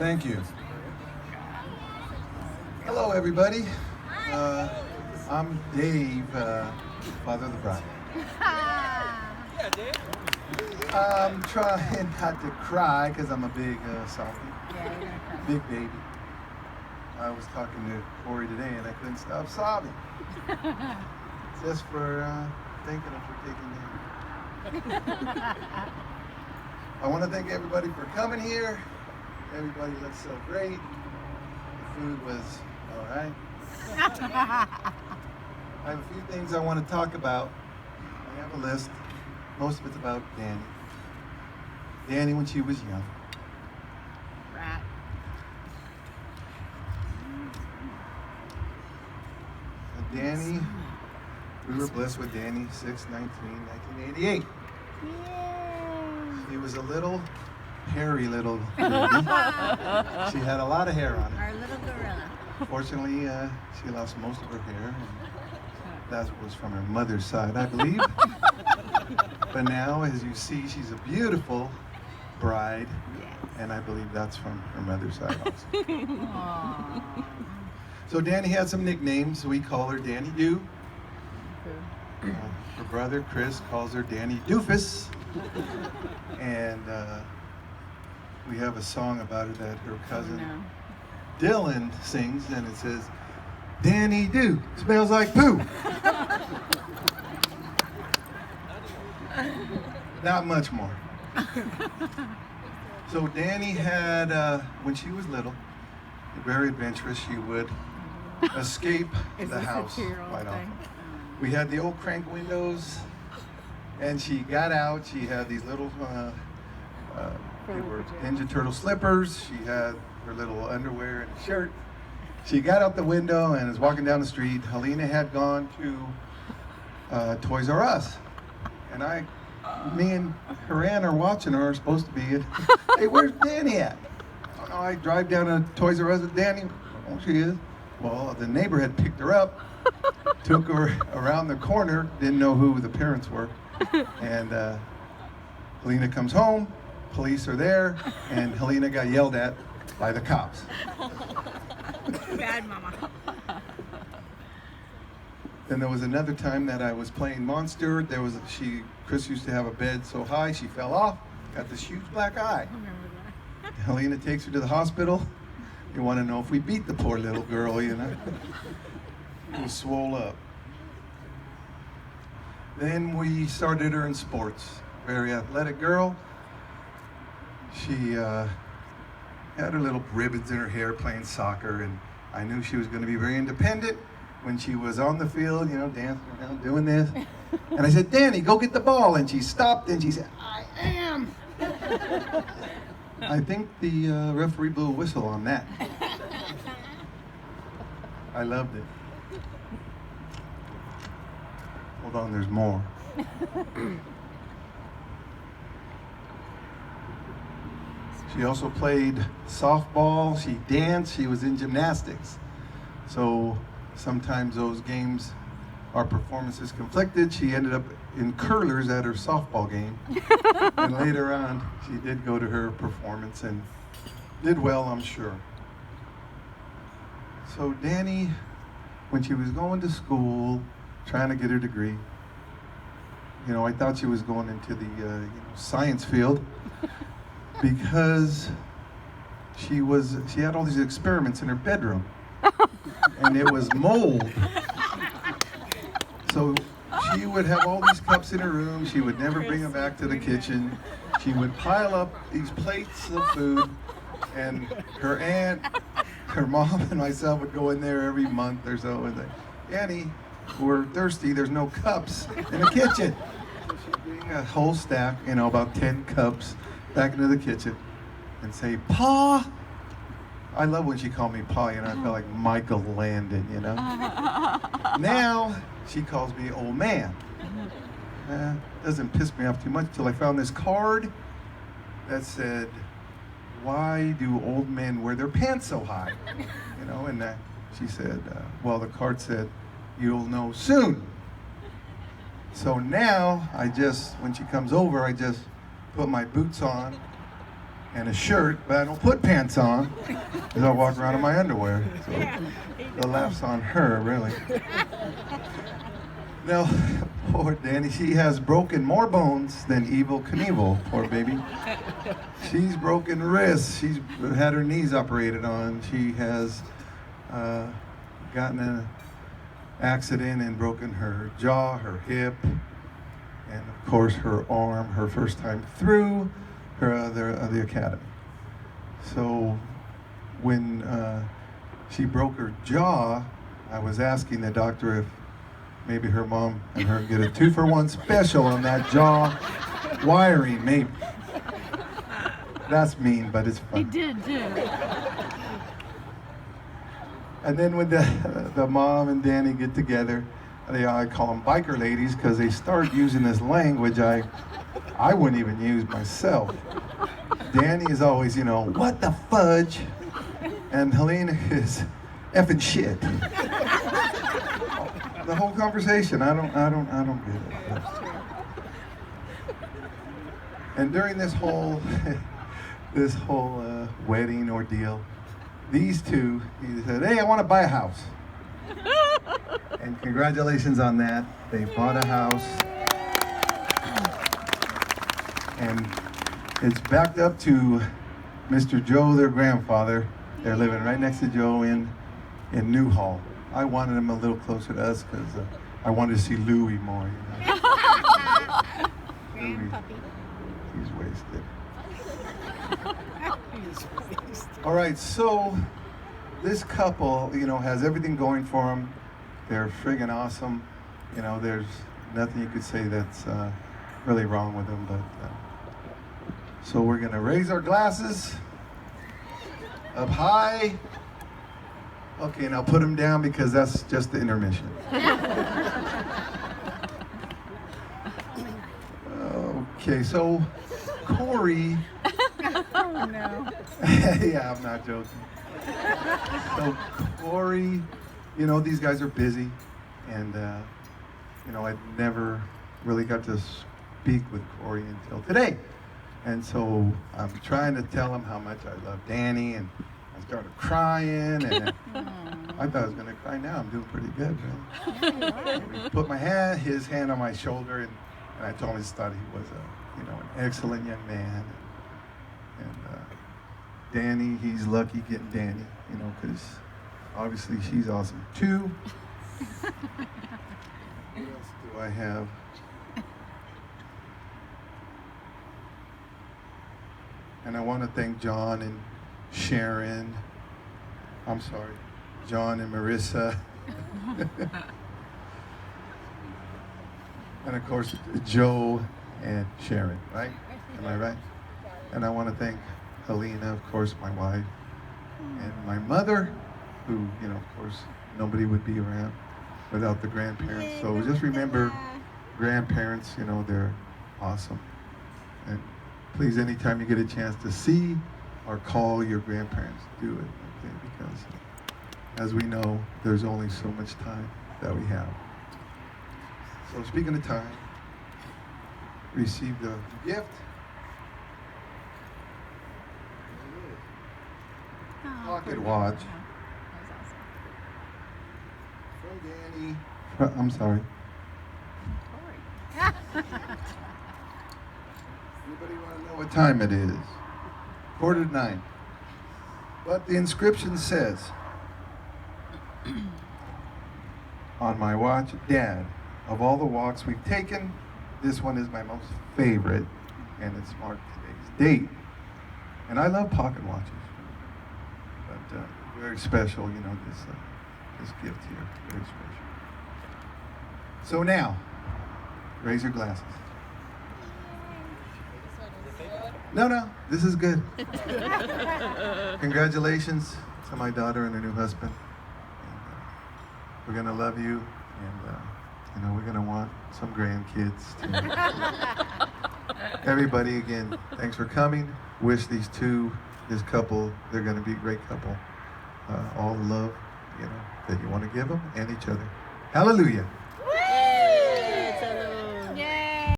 Thank you. Hello, everybody. Uh, I'm Dave, father of the bride. I'm trying not to cry because I'm a big softie, big baby. I was talking to Corey today and I couldn't stop sobbing. Just for thanking him for taking me. I want to thank everybody for coming here. Everybody looks so great. The food was all right. I have a few things I want to talk about. I have a list. Most of it's about Dani. Dani when she was young. Rat. And Dani, we were blessed with Dani 6/19/1988. She was a little hairy little baby. She had a lot of hair on her. Our little gorilla. Fortunately, she lost most of her hair. And that was from her mother's side, I believe. But now, as you see, she's a beautiful bride. And I believe that's from her mother's side also. Aww. So Dani had some nicknames. We call her Dani Doo. Her brother Chris calls her Dani Doofus. And we have a song about her that her cousin Dylan sings, and it says, Dani Doo smells like poo. Not much more. So Dani had, when she was little, very adventurous, she would escape the house quite often. We had the old crank windows, and she got out. She had these little, they were Ninja Turtle slippers. She had her little underwear and a shirt. She got out the window and was walking down the street. Helena had gone to Toys R Us, and me and her aunt are watching her. Supposed to be it. Hey, where's Dani at? Oh no, I drive down to Toys R Us with Dani. Oh, she is. Well, the neighbor had picked her up, took her around the corner. Didn't know who the parents were, and Helena comes home. Police are there, and Helena got yelled at by the cops. Bad mama. Then there was another time that I was playing Monster. Chris used to have a bed so high she fell off, got this huge black eye. I remember that. Helena takes her to the hospital. You want to know if we beat the poor little girl, you know? She was swole up. Then we started her in sports. Very athletic girl. She had her little ribbons in her hair playing soccer, and I knew she was going to be very independent when she was on the field, you know, dancing around doing this. And I said, Dani, go get the ball. And she stopped and she said, I am. I think the referee blew a whistle on that. I loved it. Hold on, there's more. She also played softball, she danced, she was in gymnastics. So sometimes those games, our performances conflicted. She ended up in curlers at her softball game. And later on, she did go to her performance and did well, I'm sure. So Dani, when she was going to school, trying to get her degree, you know, I thought she was going into the science field because she had all these experiments in her bedroom, and it was mold. So she would have all these cups in her room. She would never bring them back to the kitchen. She would pile up these plates of food, and her aunt, her mom, and myself would go in there every month or so and say, Dani, we're thirsty. There's no cups in the kitchen. So she'd bring a whole stack, you know, about 10 cups back into the kitchen and say, Pa. I love when she called me Pa, you know, I felt like Michael Landon, you know. Now she calls me old man. Doesn't piss me off too much till I found this card that said, why do old men wear their pants so high? You know, and she said, well, the card said, you'll know soon. So now when she comes over, I just put my boots on and a shirt, but I don't put pants on because I walk around in my underwear. So the laugh's on her, really. Now, poor Dani, she has broken more bones than Evel Knievel, poor baby. She's broken wrists. She's had her knees operated on. She has gotten in an accident and broken her jaw, her hip, and of course her arm, her first time through the academy. So when she broke her jaw, I was asking the doctor if maybe her mom and her get a 2-for-1 special on that jaw wiring, maybe. That's mean, but it's fun. He did too. And then when the mom and Dani get together, I call them biker ladies because they start using this language I wouldn't even use myself. Dani is always, what the fudge? And Helena is effing shit. The whole conversation, I don't get it. And during this whole wedding ordeal, these two, he said, hey, I want to buy a house. And congratulations on that. They bought a house. And it's backed up to Mr. Joe, their grandfather. They're living right next to Joe in Newhall. I wanted him a little closer to us because I wanted to see Louie more. Grandpuppy. He's wasted. All right, so this couple, has everything going for them. They're friggin' awesome. There's nothing you could say that's really wrong with them. But so we're gonna raise our glasses up high. Okay, now put them down because that's just the intermission. Okay, so Corey. Oh no. Yeah, I'm not joking. So Corey, these guys are busy, and I never really got to speak with Corey until today. And so I'm trying to tell him how much I love Dani, and I started crying, and I thought I was gonna cry. Now I'm doing pretty good, really. He put his hand on my shoulder, and I told him I just thought he was an excellent young man. And Dani, he's lucky getting Dani, because obviously she's awesome too. What else do I have? And I want to thank John and Sharon. I'm sorry, John and Marissa. And of course, Joe and Sharon, right? Am I right? And I want to thank Helena, of course, my wife, and my mother, who, of course, nobody would be around without the grandparents. So just remember, grandparents, they're awesome. And please, anytime you get a chance to see or call your grandparents, do it, okay? Because as we know, there's only so much time that we have. So speaking of time, receive the gift. Pocket watch from Dani. I'm sorry. Anybody want to know what time it is? 8:45. But the inscription says on my watch, Dad, of all the walks we've taken, this one is my most favorite, and it's marked today's date. And I love pocket watches, but very special, this gift here, very special. So now, raise your glasses. No, this is good. Congratulations to my daughter and her new husband. And, we're gonna love you, and we're gonna want some grandkids too. Everybody, again, thanks for coming. Wish this couple, they're gonna be a great couple. All the love, that you want to give them and each other. Hallelujah.